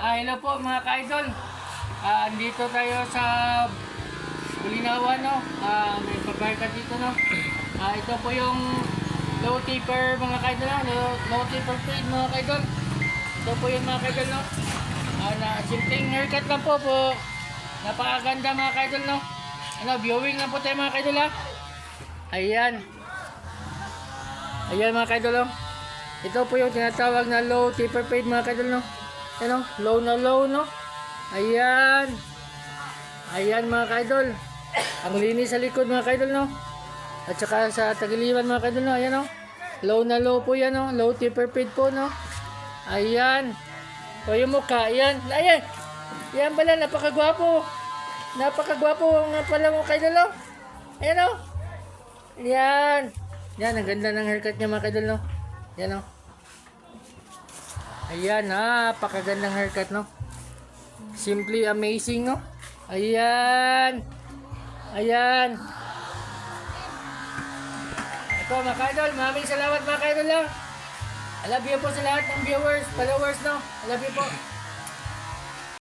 Hello po mga ka-idol. Andito tayo sa Bulinawa, no? May pabarka dito, no? Ito po yung low tipper mga ka-idol, no? Low tipper feed mga ka-idol. Ito po yung mga ka-idol, no? Simpleng haircut lang po. Napakaganda mga ka-idol, no? Viewing lang po tayo mga ka-idol, ha? Ayan. Ayan mga ka-idol, no? Ito po yung tinatawag na low tipper fade mga ka-idol, no? Ano, low na low, no? Ayan. Ayan mga ka-idol. Ang linis sa likod mga ka-idol, no? At saka sa tagiliran mga ka-idol, no? Ayan, no? Low na low po yan, no? Low tipper fade po, no? Ayan. O yung mukha, ayan. Ayan. Ayan pala, napakagwapo. Napakagwapo nga pala mga ka-idol, no? Ayan, no? Ayan. Ayan, ang ganda ng haircut niya mga ka-idol, no? Ayan, no? Ayan, napakagandang haircut, no? Simply amazing, no? Ayan. Ayan. Ito mga ka-idol, maraming salamat mga ka-idol lang. I love you po sa lahat ng viewers, followers, no? I love you po.